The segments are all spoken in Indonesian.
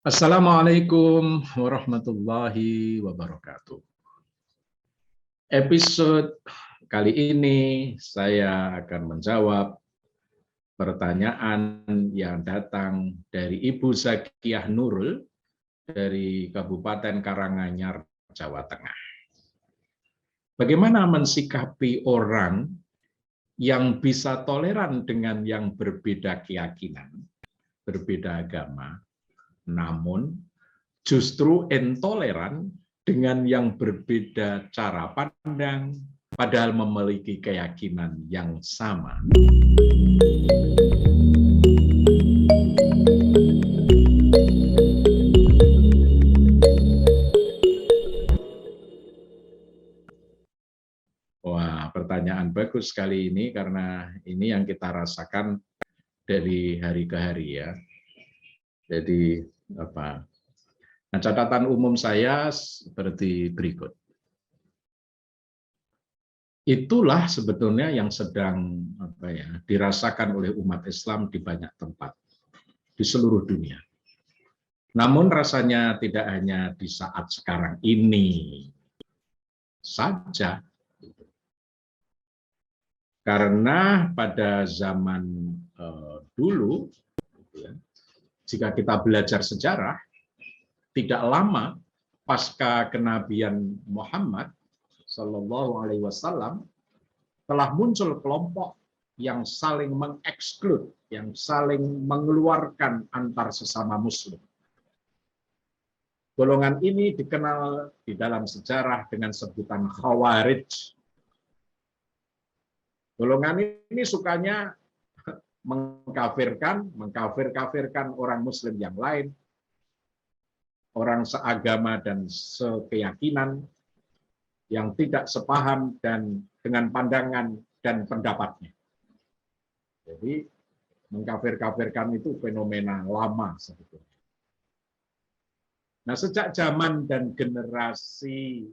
Assalamualaikum warahmatullahi wabarakatuh. Episode kali ini saya akan menjawab pertanyaan yang datang dari Ibu Zakiyah Nurul dari Kabupaten Karanganyar, Jawa Tengah. Bagaimana mensikapi orang yang bisa toleran dengan yang berbeda keyakinan, berbeda agama, namun justru intoleran dengan yang berbeda cara pandang, padahal memiliki keyakinan yang sama. Wah, pertanyaan bagus sekali ini karena ini yang kita rasakan dari hari ke hari ya. Jadi apa? Nah, catatan umum saya seperti berikut. Itulah sebetulnya yang sedang dirasakan oleh umat Islam di banyak tempat di seluruh dunia. Namun rasanya tidak hanya di saat sekarang ini saja, karena pada zaman dulu, jika kita belajar sejarah, tidak lama pasca kenabian Muhammad Sallallahu Alaihi Wasallam telah muncul kelompok yang saling mengeksklud, yang saling mengeluarkan antar sesama Muslim. Golongan ini dikenal di dalam sejarah dengan sebutan Khawarij. Golongan ini sukanya mengkafir-kafirkan orang Muslim yang lain, orang seagama dan sekeyakinan, yang tidak sepaham dan dengan pandangan dan pendapatnya. Jadi mengkafir-kafirkan itu fenomena lama sebetulnya. Nah, sejak zaman dan generasi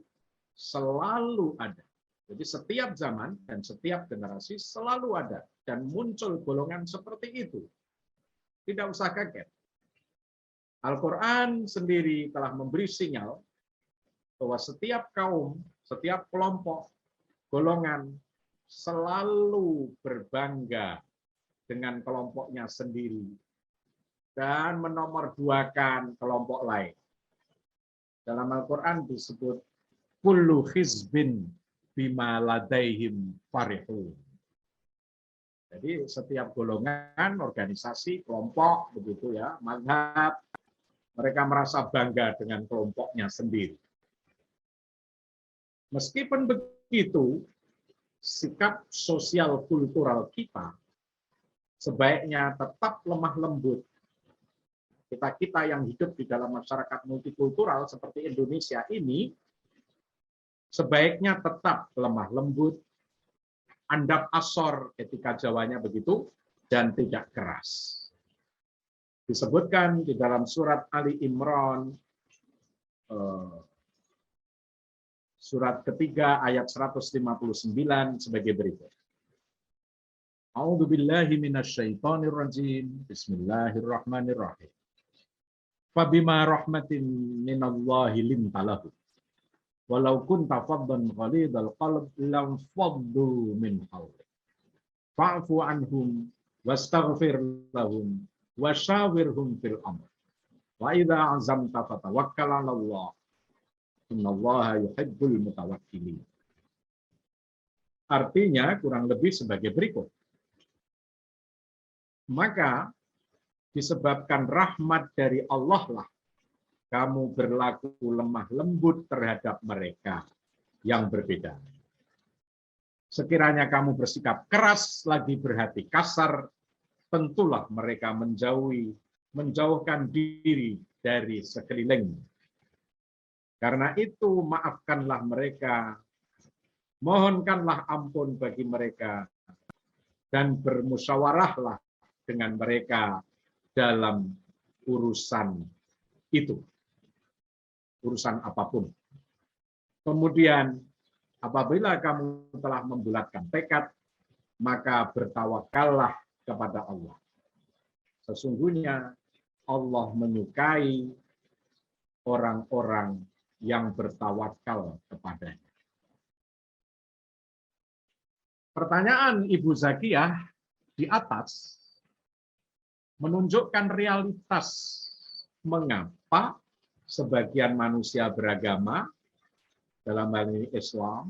selalu ada. Jadi setiap zaman dan setiap generasi selalu ada dan muncul golongan seperti itu. Tidak usah kaget. Al-Quran sendiri telah memberi sinyal bahwa setiap kaum, setiap kelompok, golongan selalu berbangga dengan kelompoknya sendiri dan menomorduakan kelompok lain. Dalam Al-Quran disebut kullu hizbin bima ladaihim farihun. Jadi setiap golongan, organisasi, kelompok, begitu ya, mazhab, mereka merasa bangga dengan kelompoknya sendiri. Meskipun begitu, sikap sosial kultural kita sebaiknya tetap lemah lembut. Kita yang hidup di dalam masyarakat multikultural seperti Indonesia ini, sebaiknya tetap lemah lembut, andap asor, etika Jawanya begitu, dan tidak keras. Disebutkan di dalam surat Ali Imran, surat ketiga ayat 159 sebagai berikut. A'udzubillahi minasyaitonirrajim. Bismillahirrahmanirrahim. Fabima rahmatin minallahi lintalahu. Walau kunta faddan ghalidhal qalb lam faddu min hawlik. Fa'fu anhum wastaghfir lahum wasyawirhum fil amr. Wa idza azamta fatawakkal 'ala Allah. Innallaha yuhibbul mutawakkilin. Artinya kurang lebih sebagai berikut. Maka disebabkan rahmat dari Allah lah kamu berlaku lemah lembut terhadap mereka yang berbeda. Sekiranya kamu bersikap keras lagi berhati kasar, tentulah mereka menjauhkan diri dari sekeliling. Karena itu maafkanlah mereka, mohonkanlah ampun bagi mereka, dan bermusyawarahlah dengan mereka dalam urusan itu. Urusan apapun. Kemudian apabila kamu telah membulatkan tekad, maka bertawakallah kepada Allah. Sesungguhnya Allah menyukai orang-orang yang bertawakal kepadanya. Pertanyaan Ibu Zakiyah di atas menunjukkan realitas mengapa sebagian manusia beragama, dalam hal ini Islam,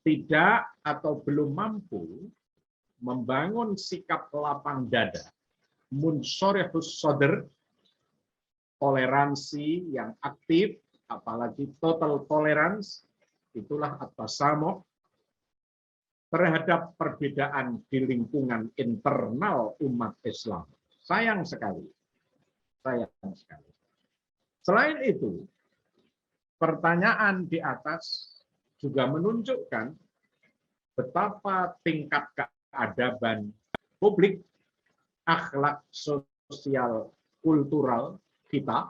tidak atau belum mampu membangun sikap lapang dada, munsyarihus sadr, toleransi yang aktif, apalagi total tolerance, itulah at-tasamuh, terhadap perbedaan di lingkungan internal umat Islam. Sayang sekali. Sayang sekali. Selain itu, pertanyaan di atas juga menunjukkan betapa tingkat keadaban publik, akhlak sosial kultural kita,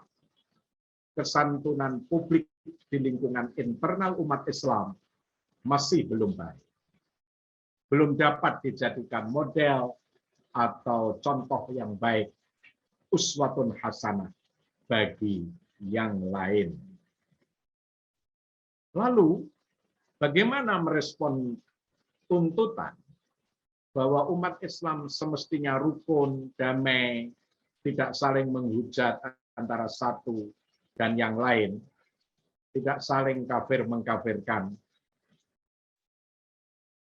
kesantunan publik di lingkungan internal umat Islam masih belum baik. Belum dapat dijadikan model atau contoh yang baik, uswatun hasanah bagi yang lain. Lalu, bagaimana merespon tuntutan bahwa umat Islam semestinya rukun, damai, tidak saling menghujat antara satu dan yang lain, tidak saling kafir mengkafirkan.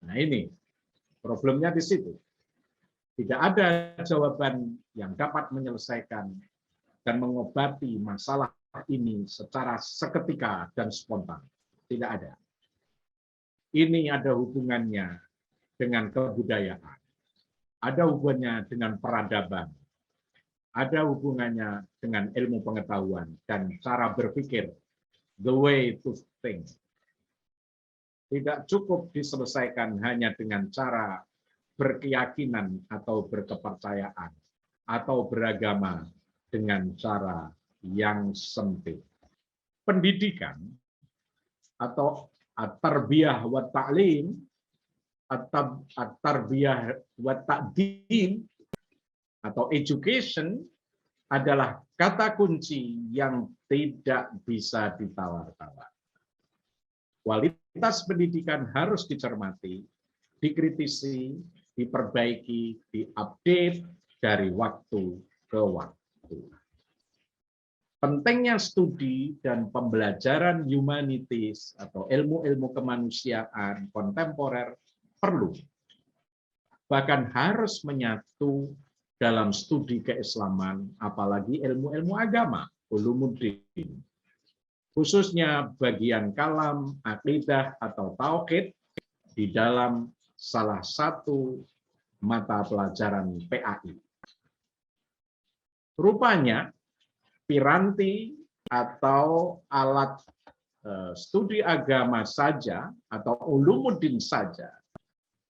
Nah ini, problemnya di situ. Tidak ada jawaban yang dapat menyelesaikan dan mengobati masalah ini secara seketika dan spontan. Tidak ada. Ini ada hubungannya dengan kebudayaan, ada hubungannya dengan peradaban, ada hubungannya dengan ilmu pengetahuan dan cara berpikir, the way to think. Tidak cukup diselesaikan hanya dengan cara berkeyakinan atau berkepercayaan atau beragama dengan cara yang sempit. Pendidikan atau at-tarbiyah wa ta'lim, at-tarbiyah wa ta'dim atau education adalah kata kunci yang tidak bisa ditawar-tawar. Kualitas pendidikan harus dicermati, dikritisi, diperbaiki, diupdate dari waktu ke waktu. Pentingnya studi dan pembelajaran humanities atau ilmu-ilmu kemanusiaan kontemporer perlu, bahkan harus menyatu dalam studi keislaman, apalagi ilmu-ilmu agama, ulumuddin. Khususnya bagian kalam, akidah, atau tauhid di dalam salah satu mata pelajaran PAI. Rupanya, piranti atau alat studi agama saja atau ulumuddin saja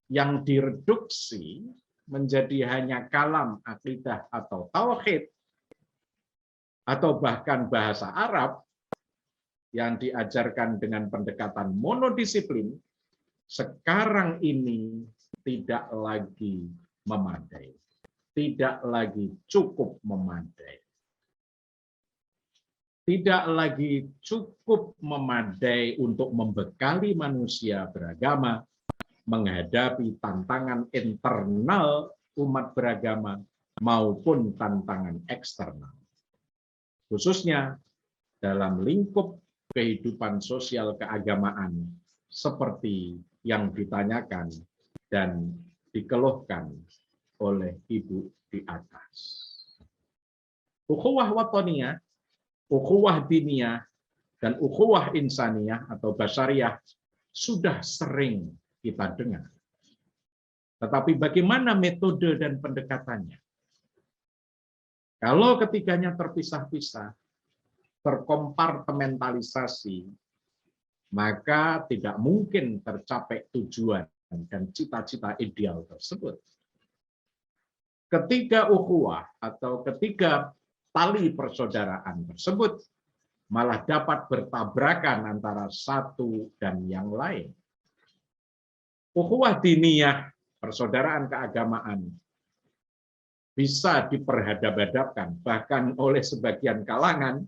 yang direduksi menjadi hanya kalam, akidah, atau tauhid, atau bahkan bahasa Arab yang diajarkan dengan pendekatan monodisiplin, sekarang ini tidak lagi memadai, tidak lagi cukup memadai. Tidak lagi cukup memadai untuk membekali manusia beragama menghadapi tantangan internal umat beragama maupun tantangan eksternal. Khususnya dalam lingkup kehidupan sosial keagamaan seperti yang ditanyakan dan dikeluhkan oleh Ibu di atas. Ukhuwah watoniyah, ukhuwah diniyah, dan ukhuwah insaniyah atau basyariyah sudah sering kita dengar. Tetapi bagaimana metode dan pendekatannya? Kalau ketiganya terpisah-pisah, terkompartementalisasi, maka tidak mungkin tercapai tujuan dan cita-cita ideal tersebut. Ketiga ukhuwah atau ketiga tali persaudaraan tersebut malah dapat bertabrakan antara satu dan yang lain. Ukhuwah diniyah, persaudaraan keagamaan, bisa diperhadap-hadapkan, bahkan oleh sebagian kalangan,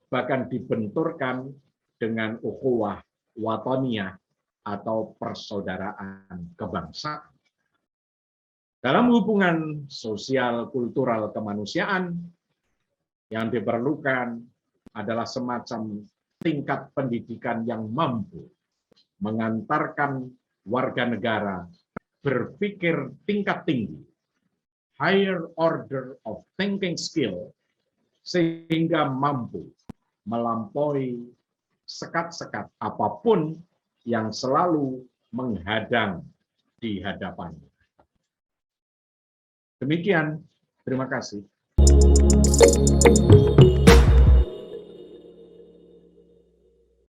bahkan dibenturkan dengan ukhuwah watoniyah atau persaudaraan kebangsaan. Dalam hubungan sosial, kultural, kemanusiaan, yang diperlukan adalah semacam tingkat pendidikan yang mampu mengantarkan warga negara berpikir tingkat tinggi, higher order of thinking skill, sehingga mampu melampaui sekat-sekat apapun yang selalu menghadang di hadapannya. Demikian, terima kasih.